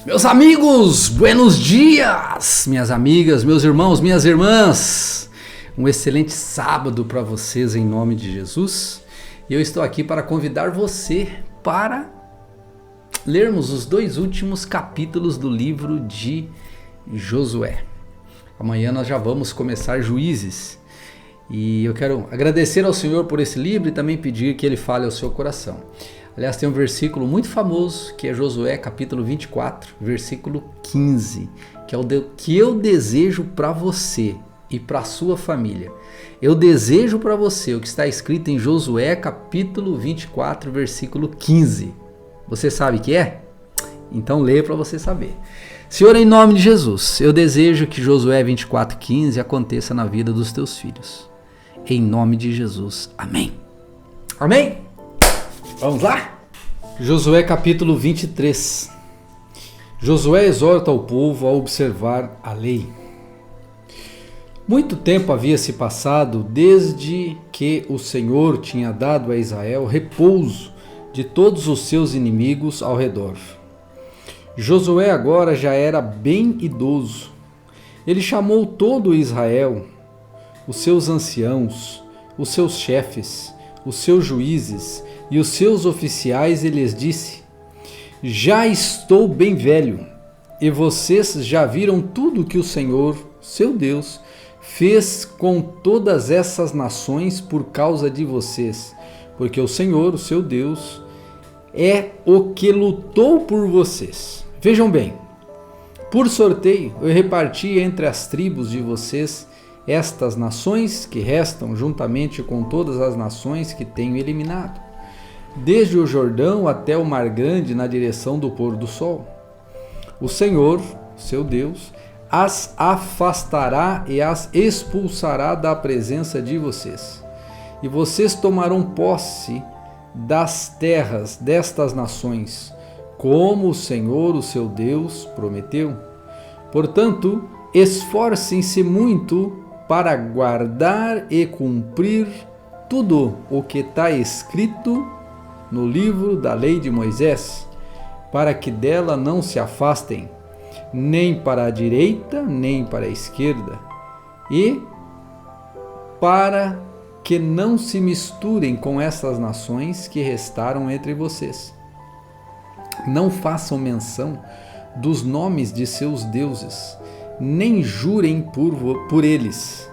Meus amigos, buenos dias, minhas amigas, meus irmãos, minhas irmãs. Um excelente sábado para vocês em nome de Jesus. E eu estou aqui para convidar você para lermos os 2 últimos capítulos do livro de Josué. Amanhã nós já vamos começar Juízes. E eu quero agradecer ao Senhor por esse livro e também pedir que Ele fale ao seu coração. Aliás, tem um versículo muito famoso, que é Josué capítulo 24, versículo 15, que é o que eu desejo para você e para a sua família. Eu desejo para você o que está escrito em Josué capítulo 24, versículo 15. Você sabe o que é? Então leia para você saber. Senhor, em nome de Jesus, eu desejo que Josué 24, 15 aconteça na vida dos teus filhos. Em nome de Jesus. Amém. Amém? Vamos lá? Josué capítulo 23. Josué exorta o povo a observar a lei. Muito tempo havia se passado desde que o Senhor tinha dado a Israel repouso de todos os seus inimigos ao redor. Josué agora já era bem idoso. Ele chamou todo Israel, os seus anciãos, os seus chefes, os seus juízes e os seus oficiais, e lhes disse: já estou bem velho, e vocês já viram tudo que o Senhor, seu Deus, fez com todas essas nações por causa de vocês, porque o Senhor, o seu Deus, é o que lutou por vocês. Vejam bem, por sorteio eu reparti entre as tribos de vocês estas nações que restam, juntamente com todas as nações que tenho eliminado, desde o Jordão até o Mar Grande na direção do pôr do sol. O Senhor, seu Deus, as afastará e as expulsará da presença de vocês. E vocês tomarão posse das terras destas nações, como o Senhor, o seu Deus, prometeu. Portanto, esforcem-se muito para guardar e cumprir tudo o que está escrito no livro da lei de Moisés, para que dela não se afastem, nem para a direita, nem para a esquerda, e para que não se misturem com essas nações que restaram entre vocês. Não façam menção dos nomes de seus deuses, nem jurem por eles.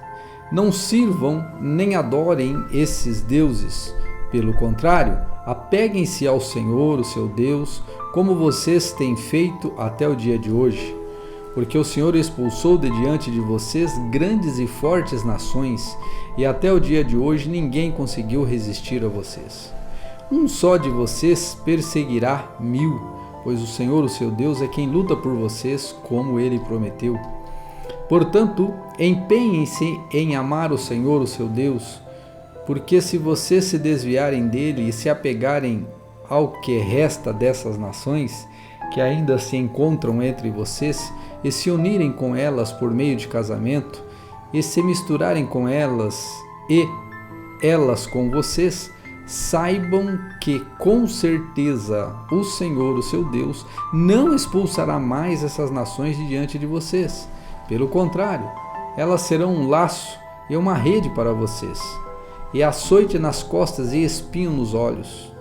Não sirvam nem adorem esses deuses. Pelo contrário, apeguem-se ao Senhor, o seu Deus, como vocês têm feito até o dia de hoje. Porque o Senhor expulsou de diante de vocês grandes e fortes nações, e até o dia de hoje ninguém conseguiu resistir a vocês. Um só de vocês perseguirá 1000, pois o Senhor, o seu Deus, é quem luta por vocês, como Ele prometeu. Portanto, empenhem-se em amar o Senhor, o seu Deus, porque se vocês se desviarem dele e se apegarem ao que resta dessas nações, que ainda se encontram entre vocês, e se unirem com elas por meio de casamento, e se misturarem com elas e elas com vocês, saibam que com certeza o Senhor, o seu Deus, não expulsará mais essas nações de diante de vocês. Pelo contrário, elas serão um laço e uma rede para vocês, e açoite nas costas e espinho nos olhos,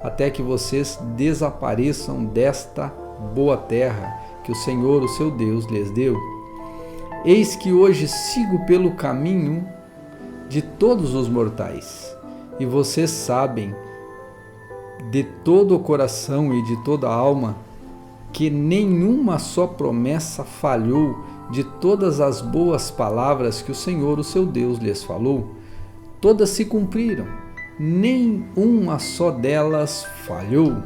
até que vocês desapareçam desta boa terra que o Senhor, o seu Deus, lhes deu. Eis que hoje sigo pelo caminho de todos os mortais, e vocês sabem de todo o coração e de toda a alma que nenhuma só promessa falhou de todas as boas palavras que o Senhor, o seu Deus, lhes falou. Todas se cumpriram, nem uma só delas falhou.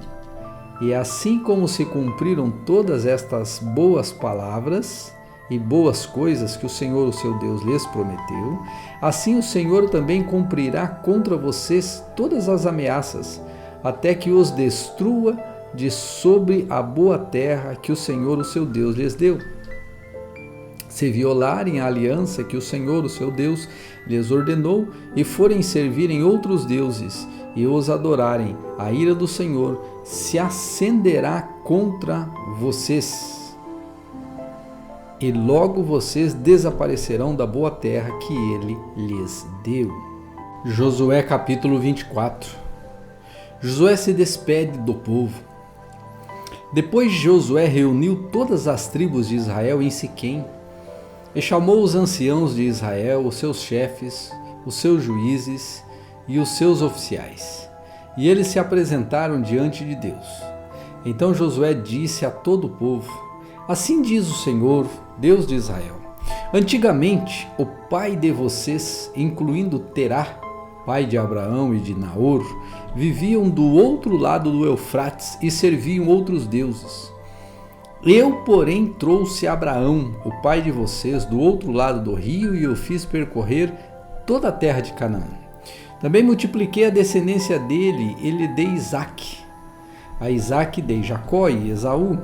E assim como se cumpriram todas estas boas palavras e boas coisas que o Senhor, o seu Deus, lhes prometeu, assim o Senhor também cumprirá contra vocês todas as ameaças, até que os destrua de sobre a boa terra que o Senhor, o seu Deus, lhes deu. Se violarem a aliança que o Senhor, o seu Deus, lhes ordenou, e forem servirem outros deuses, e os adorarem, a ira do Senhor se acenderá contra vocês, e logo vocês desaparecerão da boa terra que ele lhes deu. Josué capítulo 24. Josué se despede do povo. Depois Josué reuniu todas as tribos de Israel em Siquém e chamou os anciãos de Israel, os seus chefes, os seus juízes e os seus oficiais. E eles se apresentaram diante de Deus. Então Josué disse a todo o povo: assim diz o Senhor, Deus de Israel: antigamente o pai de vocês, incluindo Terá, pai de Abraão e de Naor, viviam do outro lado do Eufrates e serviam outros deuses. Eu, porém, trouxe Abraão, o pai de vocês, do outro lado do rio e o fiz percorrer toda a terra de Canaã. Também multipliquei a descendência dele e lhe dei Isaque. A Isaque dei Jacó e Esaú.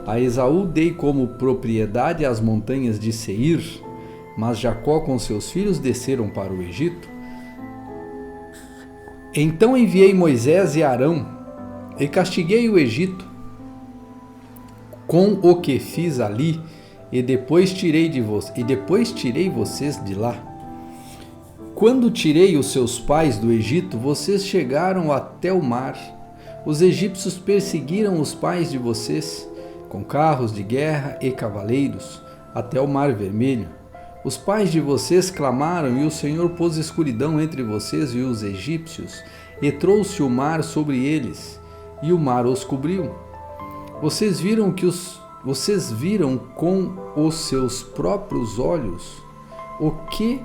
A Esaú dei como propriedade as montanhas de Seir, mas Jacó com seus filhos desceram para o Egito. Então enviei Moisés e Arão e castiguei o Egito com o que fiz ali, e depois tirei vocês de lá. Quando tirei os seus pais do Egito, vocês chegaram até o mar. Os egípcios perseguiram os pais de vocês com carros de guerra e cavaleiros até o Mar Vermelho. Os pais de vocês clamaram e o Senhor pôs escuridão entre vocês e os egípcios e trouxe o mar sobre eles, e o mar os cobriu. Vocês viram com os seus próprios olhos o que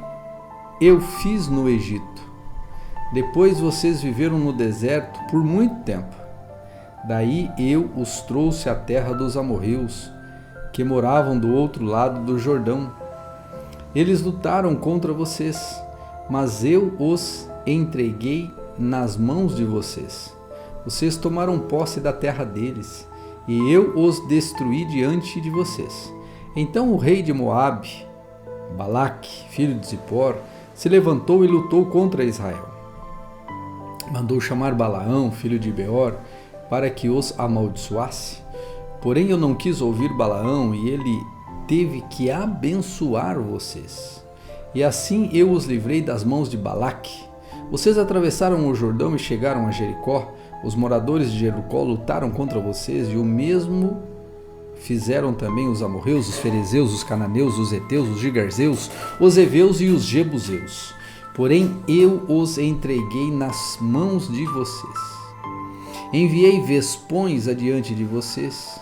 eu fiz no Egito. Depois vocês viveram no deserto por muito tempo. Daí eu os trouxe à terra dos amorreus, que moravam do outro lado do Jordão. Eles lutaram contra vocês, mas eu os entreguei nas mãos de vocês. Vocês tomaram posse da terra deles, e eu os destruí diante de vocês. Então o rei de Moabe, Balaque, filho de Zippor, se levantou e lutou contra Israel. Mandou chamar Balaão, filho de Beor, para que os amaldiçoasse. Porém eu não quis ouvir Balaão, e ele teve que abençoar vocês. E assim eu os livrei das mãos de Balaque. Vocês atravessaram o Jordão e chegaram a Jericó. Os moradores de Jericó lutaram contra vocês, e o mesmo fizeram também os amorreus, os ferezeus, os cananeus, os heteus, os gigarzeus, os heveus e os jebuseus. Porém eu os entreguei nas mãos de vocês. Enviei vespões adiante de vocês,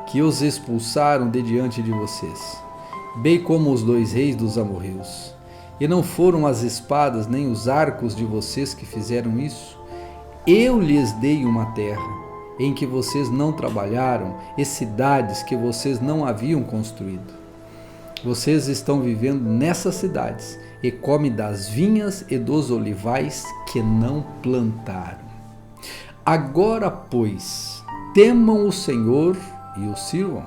que os expulsaram de diante de vocês, bem como os 2 reis dos amorreus. E não foram as espadas nem os arcos de vocês que fizeram isso. Eu lhes dei uma terra em que vocês não trabalharam, e cidades que vocês não haviam construído. Vocês estão vivendo nessas cidades e comem das vinhas e dos olivais que não plantaram. Agora, pois, temam o Senhor e o sirvam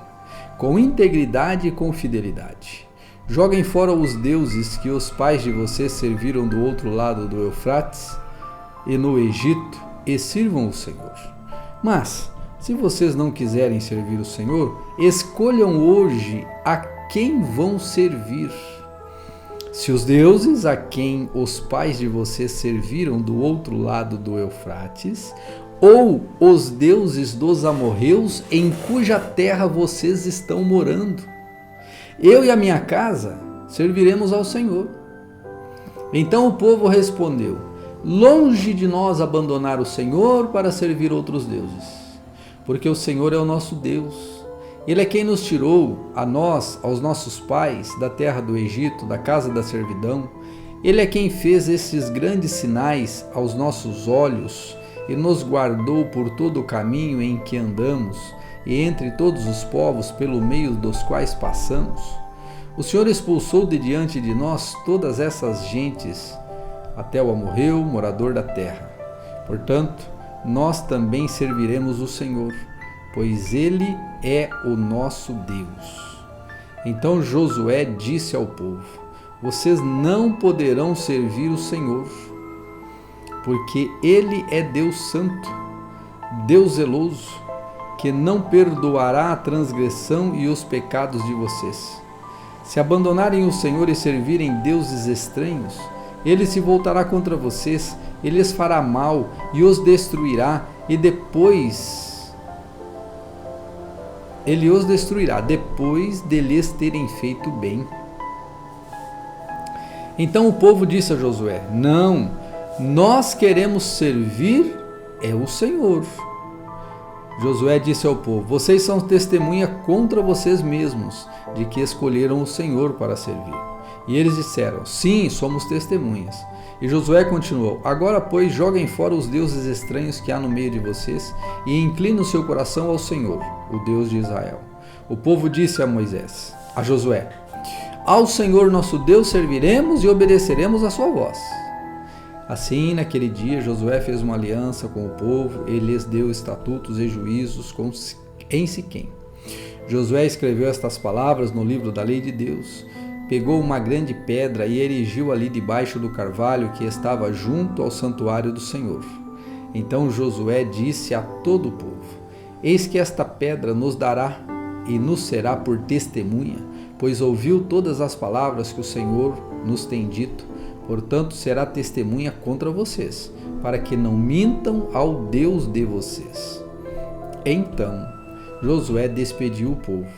com integridade e com fidelidade. Joguem fora os deuses que os pais de vocês serviram do outro lado do Eufrates e no Egito, e sirvam o Senhor. Mas, se vocês não quiserem servir o Senhor, escolham hoje a quem vão servir. Se os deuses a quem os pais de vocês serviram do outro lado do Eufrates, ou os deuses dos amorreus em cuja terra vocês estão morando, eu e a minha casa serviremos ao Senhor. Então o povo respondeu: longe de nós abandonar o Senhor para servir outros deuses, porque o Senhor é o nosso Deus. Ele é quem nos tirou, a nós, aos nossos pais, da terra do Egito, da casa da servidão. Ele é quem fez esses grandes sinais aos nossos olhos e nos guardou por todo o caminho em que andamos e entre todos os povos pelo meio dos quais passamos. O Senhor expulsou de diante de nós todas essas gentes, até o amorreu, morador da terra. Portanto, nós também serviremos o Senhor, pois Ele é o nosso Deus. Então Josué disse ao povo: vocês não poderão servir o Senhor, porque Ele é Deus santo, Deus zeloso, que não perdoará a transgressão e os pecados de vocês. Se abandonarem o Senhor e servirem deuses estranhos, ele se voltará contra vocês, ele lhes fará mal e os destruirá, e depois ele os destruirá, depois de lhes terem feito bem. Então o povo disse a Josué: não, nós queremos servir o Senhor. Josué disse ao povo: vocês são testemunha contra vocês mesmos de que escolheram o Senhor para servir. E eles disseram: sim, somos testemunhas. E Josué continuou: agora, pois, joguem fora os deuses estranhos que há no meio de vocês e inclinem o seu coração ao Senhor, o Deus de Israel. O povo disse a Josué: ao Senhor nosso Deus serviremos e obedeceremos a sua voz. Assim, naquele dia, Josué fez uma aliança com o povo e lhes deu estatutos e juízos em Siquém. Josué escreveu estas palavras no livro da lei de Deus, pegou uma grande pedra e erigiu ali debaixo do carvalho que estava junto ao santuário do Senhor. Então Josué disse a todo o povo: eis que esta pedra nos dará e nos será por testemunha, pois ouviu todas as palavras que o Senhor nos tem dito. Portanto, será testemunha contra vocês, para que não mintam ao Deus de vocês. Então, Josué despediu o povo,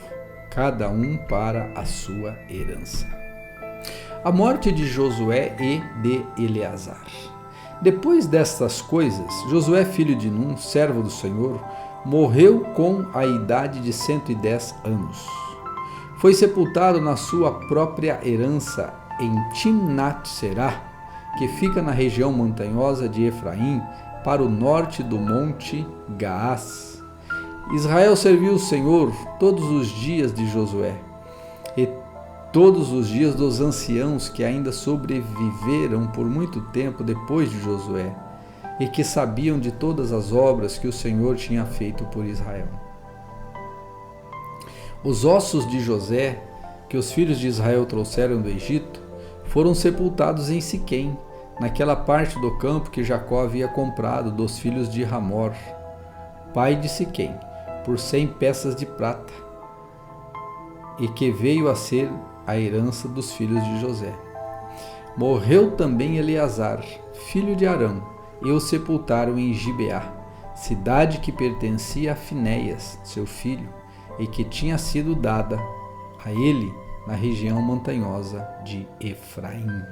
cada um para a sua herança. A morte de Josué e de Eleazar. Depois destas coisas, Josué, filho de Num, servo do Senhor, morreu com a idade de 110 anos. Foi sepultado na sua própria herança em Timnat-Será, que fica na região montanhosa de Efraim, para o norte do monte Gaás. Israel serviu o Senhor todos os dias de Josué, e todos os dias dos anciãos que ainda sobreviveram por muito tempo depois de Josué, e que sabiam de todas as obras que o Senhor tinha feito por Israel. Os ossos de José, que os filhos de Israel trouxeram do Egito, foram sepultados em Siquém, naquela parte do campo que Jacó havia comprado dos filhos de Hamor, pai de Siquém, por 100 peças de prata, e que veio a ser a herança dos filhos de José. Morreu também Eleazar, filho de Arão, e o sepultaram em Gibeá, cidade que pertencia a Finéias, seu filho, e que tinha sido dada a ele na região montanhosa de Efraim.